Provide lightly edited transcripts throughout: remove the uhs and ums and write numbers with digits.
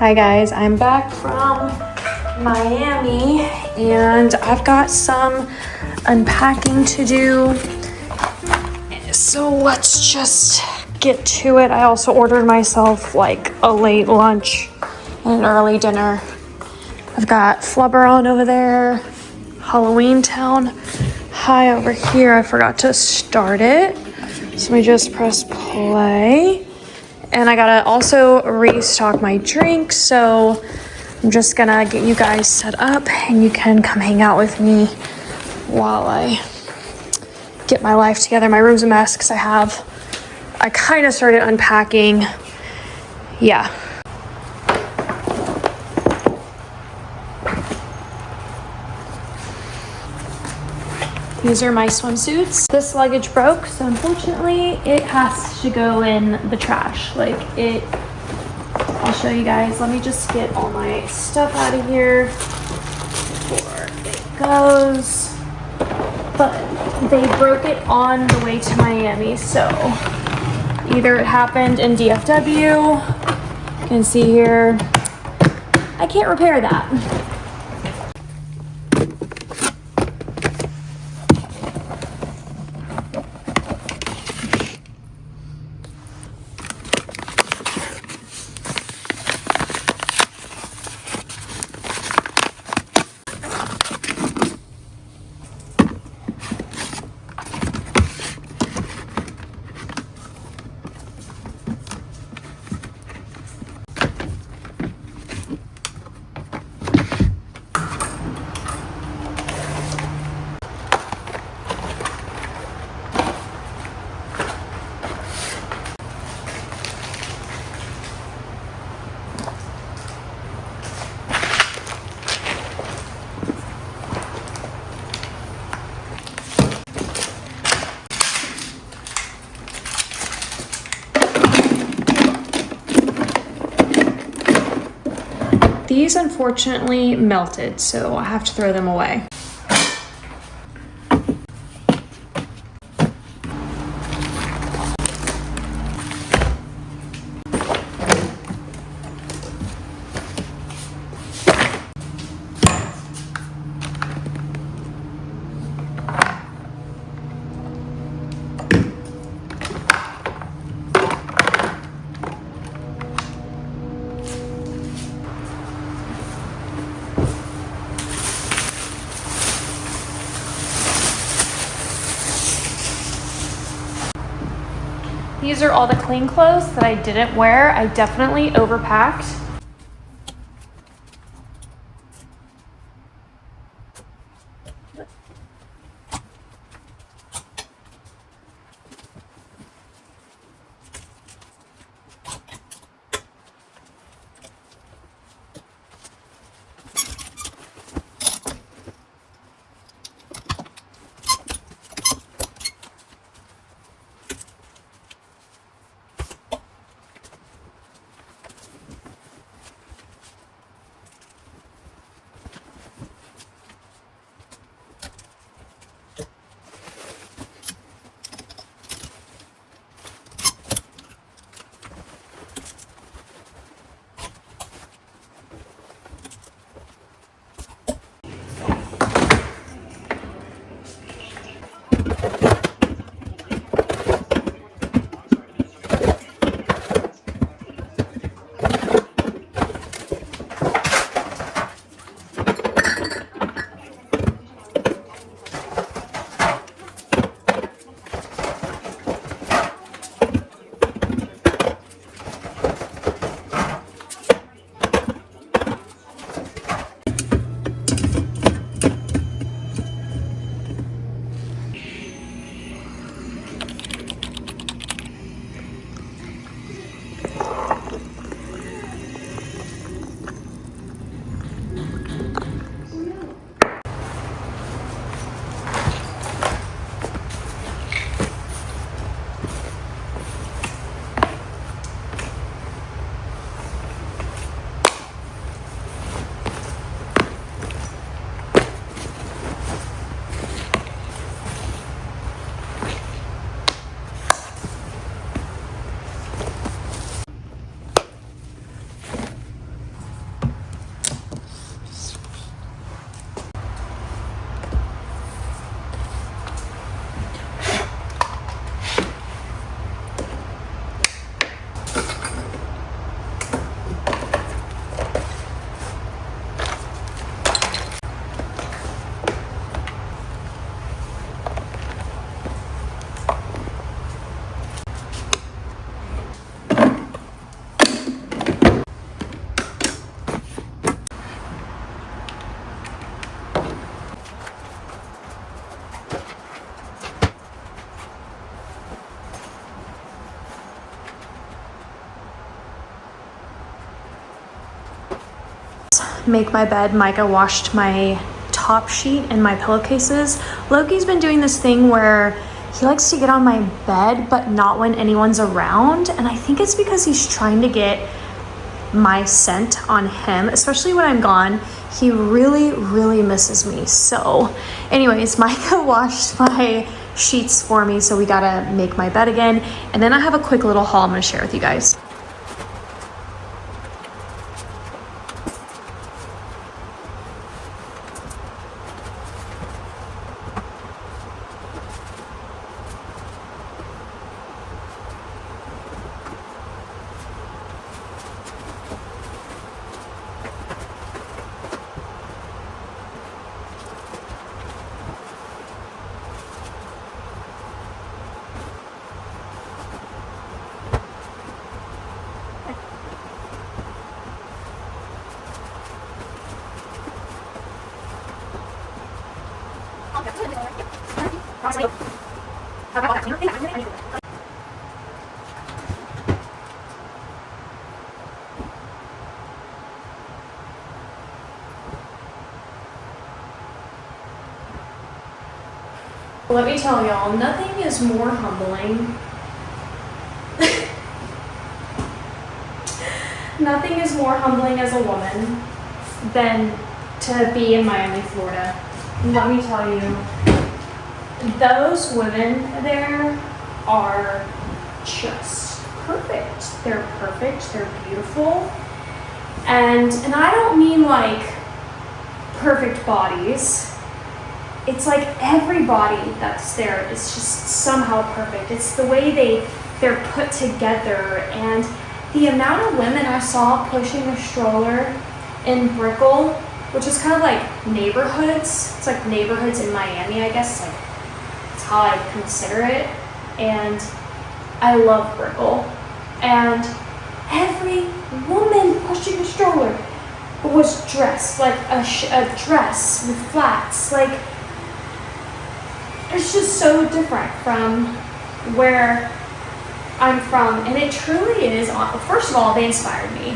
Hi guys, I'm back from Miami and I've got some unpacking to do. So let's just get to it. I also ordered myself like a late lunch and an early dinner. I've got Flubber on over there, Halloween Town. Hi over here, I forgot to start it. So let me just press play. And I gotta also restock my drinks, so I'm just gonna get you guys set up and you can come hang out with me while I get my life together. My room's a mess because I kind of started unpacking. Yeah. These are my swimsuits. This luggage broke, so unfortunately it has to go in the trash. I'll show you guys. Let me just get all my stuff out of here before it goes. But they broke it on the way to Miami, so either it happened in DFW, you can see here, I can't repair that. These unfortunately melted, so I have to throw them away. These are all the clean clothes that I didn't wear. I definitely overpacked. make my bed. Micah washed my top sheet and my pillowcases. Loki's been doing this thing where he likes to get on my bed, but not when anyone's around. And I think it's because he's trying to get my scent on him, especially when I'm gone. He really, really misses me. So anyways, Micah washed my sheets for me, so we gotta make my bed again. And then I have a quick little haul I'm gonna share with you guys. Let me tell y'all, nothing is more humbling. Nothing is more humbling as a woman than to be in Miami, Florida. Let me tell you, those women there are just perfect. They're perfect, they're beautiful. And I don't mean like perfect bodies. It's like everybody that's there is just somehow perfect. It's the way they're put together, and the amount of women I saw pushing a stroller in Brickell, which is kind of like neighborhoods. It's like neighborhoods in Miami, I guess. Like, that's how I consider it. And I love Brickell. And every woman pushing a stroller was dressed like a dress with flats. Like, it's just so different from where I'm from, and it truly is. First of all, they inspired me.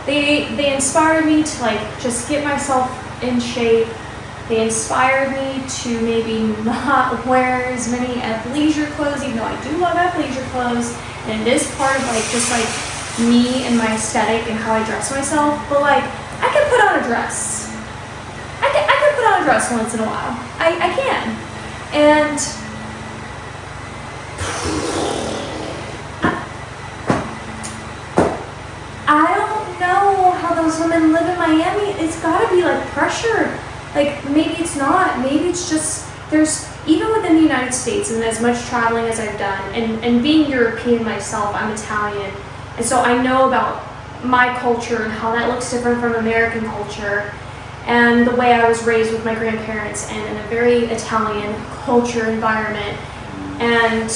They inspired me to like just get myself in shape. They inspired me to maybe not wear as many athleisure clothes, even though I do love athleisure clothes, and it is part of like just like me and my aesthetic and how I dress myself. But like, I can put on a dress. I can put on a dress once in a while. I can. And I don't know how those women live in Miami. It's gotta be like pressure. Like, maybe it's not. Maybe it's just, there's, even within the United States, and as much traveling as I've done, and being European myself, I'm Italian, and so I know about my culture and how that looks different from American culture. And the way I was raised with my grandparents and in a very Italian culture environment, and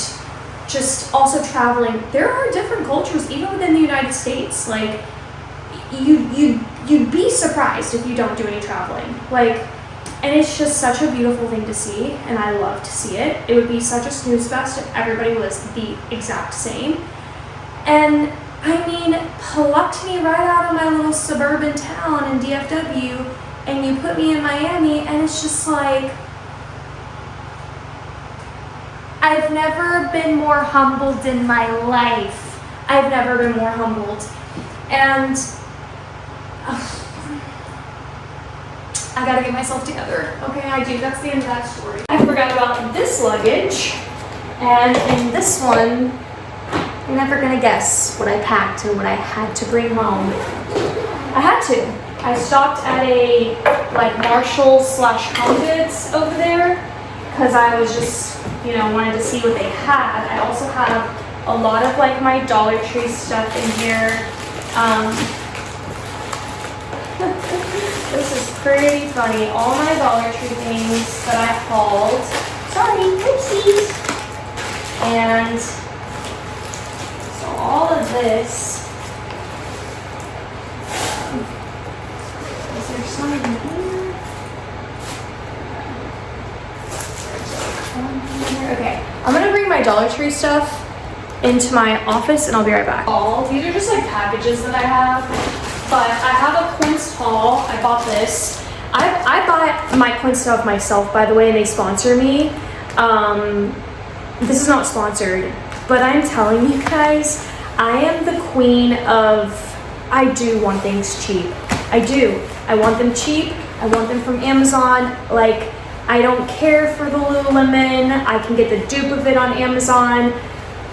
just also traveling, there are different cultures even within the United States. Like, you'd be surprised if you don't do any traveling. Like, and it's just such a beautiful thing to see, and I love to see it. It would be such a snooze fest if everybody was the exact same. And I mean, plucked me right out of my little suburban town in DFW, and you put me in Miami, and it's just like, I've never been more humbled in my life. I've never been more humbled. And I gotta get myself together. Okay, I do. That's the end of that story. I forgot about this luggage. And in this one, you're never gonna guess what I packed and what I had to bring home. I had to. I stopped at a like Marshall/Home Goods over there because I was just, you know, wanted to see what they had. I also have a lot of like my Dollar Tree stuff in here. This is pretty funny. All my Dollar Tree things that I hauled. Sorry, oopsies. And so all of this. Is there some in here? Okay, I'm gonna bring my Dollar Tree stuff into my office and I'll be right back. These are just like packages that I have. but I have a Quince haul. I bought this. I buy my Quince stuff myself, by the way, and they sponsor me. This is not sponsored, but I'm telling you guys, I am the queen of, I do want things cheap. I do. I want them cheap. I want them from Amazon. Like, I don't care for the Lululemon. I can get the dupe of it on Amazon.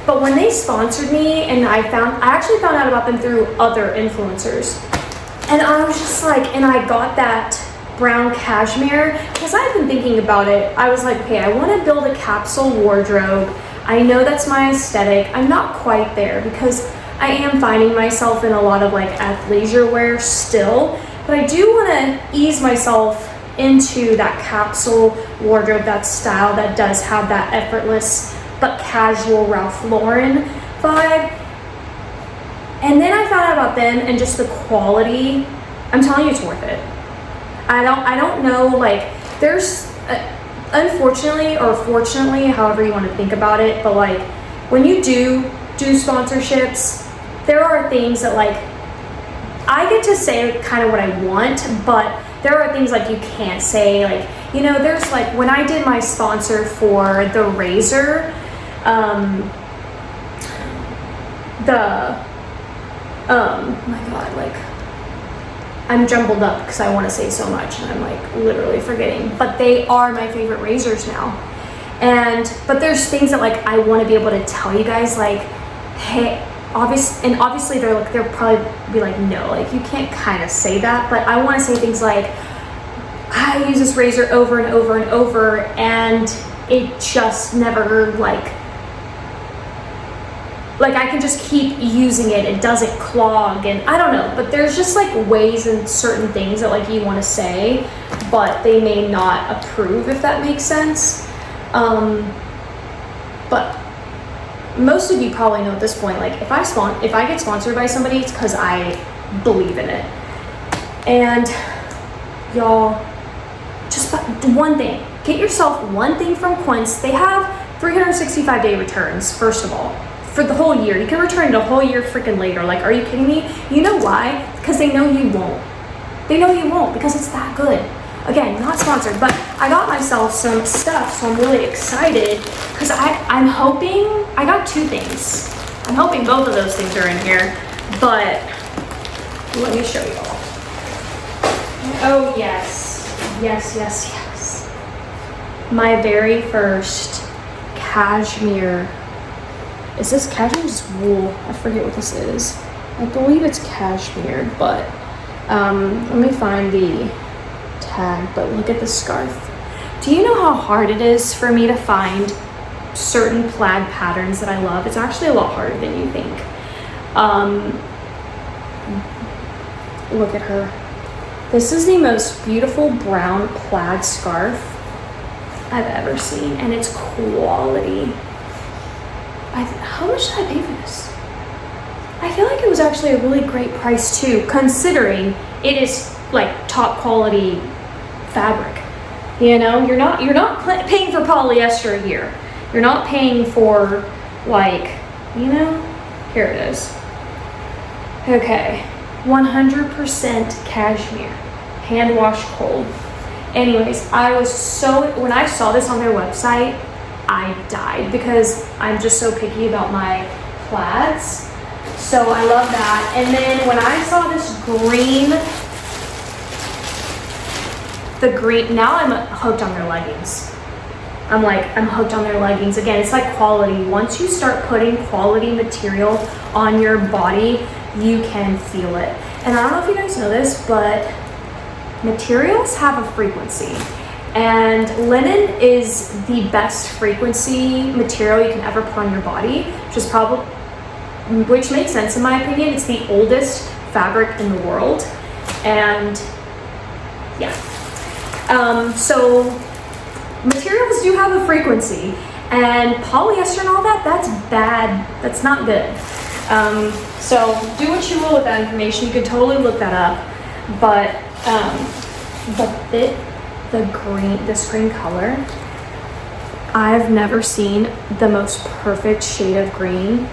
But when they sponsored me, and I actually found out about them through other influencers. And I was just like, and I got that brown cashmere because I've been thinking about it. I was like, okay, I want to build a capsule wardrobe. I know that's my aesthetic. I'm not quite there because I am finding myself in a lot of like athleisure wear still, but I do want to ease myself into that capsule wardrobe, that style that does have that effortless but casual Ralph Lauren vibe. And then I found out about them and just the quality. I'm telling you, it's worth it. I don't know, like, there's, unfortunately or fortunately, however you want to think about it, but like, when you do sponsorships, there are things that like, I get to say kind of what I want, but there are things like you can't say, like, you know, there's like, when I did my sponsor for the razor, oh my god, like, I'm jumbled up because I want to say so much and I'm like literally forgetting, but they are my favorite razors now. But there's things that like I want to be able to tell you guys, like, hey, obviously they'll probably be like, no, like you can't kind of say that, but I want to say things like, I use this razor over and over and over and it just never like I can just keep using it, it doesn't clog, and I don't know, but there's just like ways and certain things that like you want to say, but they may not approve, if that makes sense. But most of you probably know at this point, like if I get sponsored by somebody, it's because I believe in it. And y'all, just one thing, get yourself one thing from Quince. They have 365-day returns, first of all. For the whole year. You can return it a whole year freaking later. Like, are you kidding me? You know why? Because they know you won't. They know you won't because it's that good. Again, not sponsored, but I got myself some stuff, so I'm really excited because I'm hoping, I got two things. I'm hoping both of those things are in here, but let me show you all. Oh yes. Yes, yes, yes. My very first cashmere. Is this cashmere or just wool? I forget what this is. I believe it's cashmere, but let me find the tag, but look at the scarf. Do you know how hard it is for me to find certain plaid patterns that I love? It's actually a lot harder than you think. Look at her. This is the most beautiful brown plaid scarf I've ever seen, and it's quality. How much did I pay for this? I feel like it was actually a really great price too, considering it is like top quality fabric. You know, you're not paying for polyester here. You're not paying for like, you know, here it is. Okay, 100% cashmere, hand wash cold. Anyways, when I saw this on their website, I died because I'm just so picky about my plaids. So I love that. And then when I saw this green, now I'm hooked on their leggings. I'm hooked on their leggings. Again, it's like quality. Once you start putting quality material on your body, you can feel it. And I don't know if you guys know this, but materials have a frequency. And linen is the best frequency material you can ever put on your body, which makes sense in my opinion. It's the oldest fabric in the world. And yeah. So materials do have a frequency, and polyester and all that, that's bad. That's not good. So do what you will with that information. You could totally look that up. But this green color, I've never seen the most perfect shade of green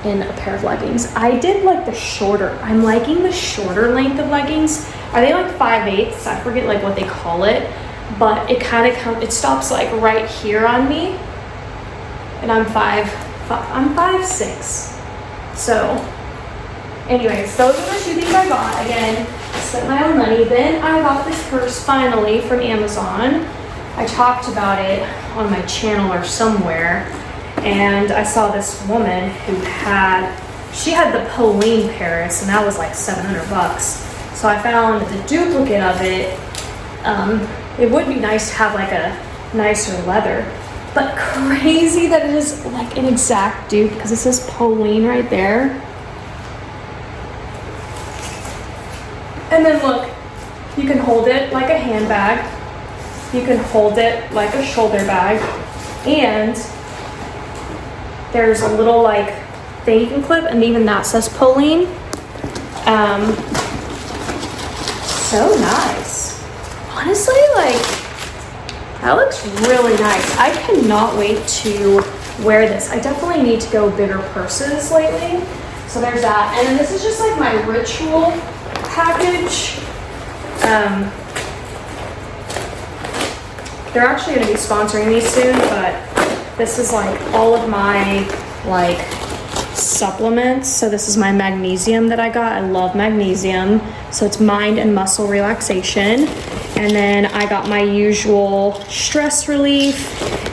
in a pair of leggings. I did like the shorter, I'm liking the shorter length of leggings. Are they like 5/8? I forget like what they call it, but it kind of it stops like right here on me, and I'm 5'6". So anyways, those are the 2 things I got. Again, spent my own money. Then I got this purse finally from Amazon. I talked about it on my channel or somewhere, and I saw this woman who she had the Pauline Paris, and that was like $700. So I found the duplicate of it. It would be nice to have like a nicer leather, but crazy that it is like an exact dupe because it says Pauline right there. And then look, you can hold it like a handbag. You can hold it like a shoulder bag. And there's a little like thing you can clip, and even that says Pauline. So nice. Honestly, like, that looks really nice. I cannot wait to wear this. I definitely need to go bigger purses lately. So there's that. And then this is just like my ritual package. They're actually going to be sponsoring me soon, but this is like all of my like supplements. So this is my magnesium that I got. I love magnesium. So it's mind and muscle relaxation. And then I got my usual stress relief.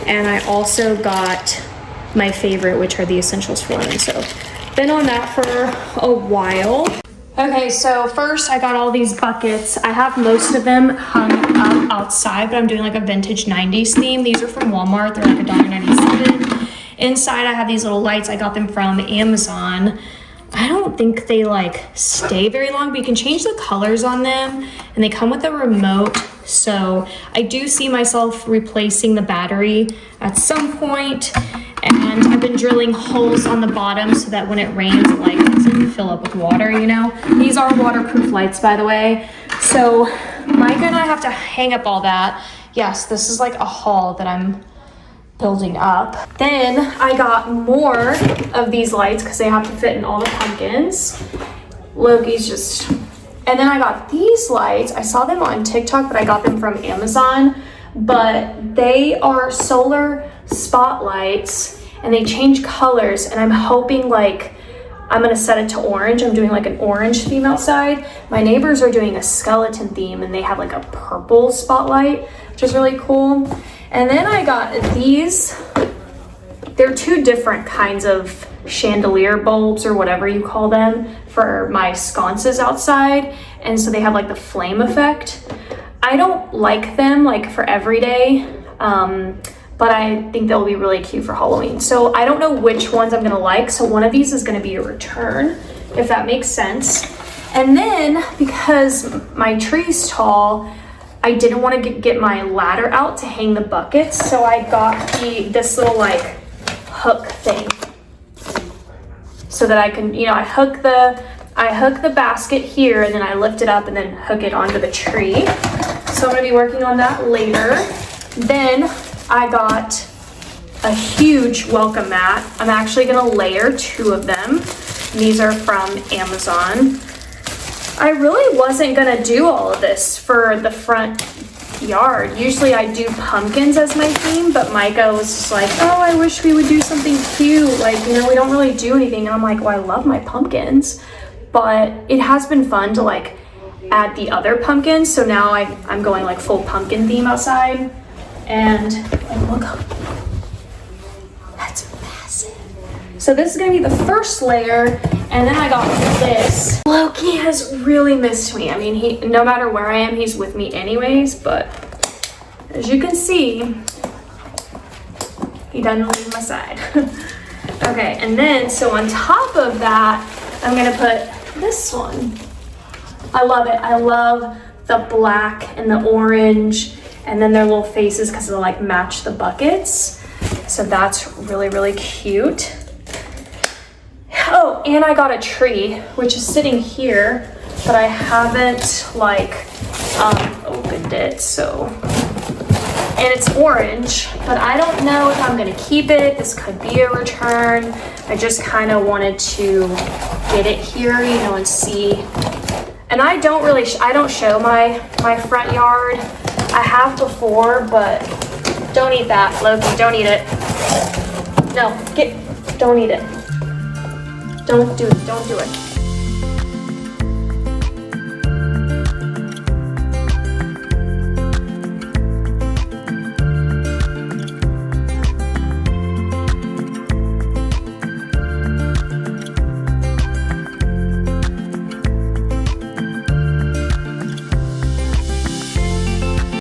And I also got my favorite, which are the essentials for women. So been on that for a while. Okay, so first I got all these buckets. I have most of them hung up outside, but I'm doing like a vintage 90s theme. These are from Walmart. They're like $1.97. Inside I have these little lights. I got them from Amazon. I don't think they like stay very long, but you can change the colors on them, and they come with a remote. So I do see myself replacing the battery at some point. And I've been drilling holes on the bottom so that when it rains, it like doesn't fill up with water, you know? These are waterproof lights, by the way. So Micah and I have to hang up all that. Yes, this is like a haul that I'm building up. Then I got more of these lights because they have to fit in all the pumpkins. Loki's just... And then I got these lights. I saw them on TikTok, but I got them from Amazon. But they are solar spotlights, and they change colors, and I'm hoping like I'm gonna set it to orange. I'm doing like an orange theme outside. My neighbors are doing a skeleton theme, and they have like a purple spotlight, which is really cool. And then I got these. They're 2 different kinds of chandelier bulbs or whatever you call them for my sconces outside, and so they have like the flame effect. I don't like them like for everyday, but I think they'll be really cute for Halloween. So I don't know which ones I'm gonna like. So one of these is gonna be a return, if that makes sense. And then because my tree's tall, I didn't want to get my ladder out to hang the buckets. So I got this little like hook thing so that I can, you know, I hook the basket here, and then I lift it up and then hook it onto the tree. So I'm gonna be working on that later. Then I got a huge welcome mat. I'm actually gonna layer 2 of them. These are from Amazon. I really wasn't gonna do all of this for the front yard. Usually I do pumpkins as my theme, but Micah was just like, oh, I wish we would do something cute. Like, you know, we don't really do anything. And I'm like, well, I love my pumpkins, but it has been fun to like add the other pumpkins. So now I'm going like full pumpkin theme outside. And look, that's massive. So this is gonna be the first layer, and then I got this. Loki has really missed me. I mean, no matter where I am, he's with me anyways, but as you can see, he doesn't leave my side. Okay, and then, so on top of that, I'm gonna put this one. I love it. I love the black and the orange, and then their little faces because they'll like match the buckets. So that's really, really cute. Oh, and I got a tree, which is sitting here, but I haven't like opened it. So and it's orange, but I don't know if I'm gonna keep it. This could be a return. I just kind of wanted to get it here, you know, and see. And I don't really, I don't show my front yard. I have before, but don't eat that, Loki, don't eat it. No, don't eat it. Don't do it, don't do it.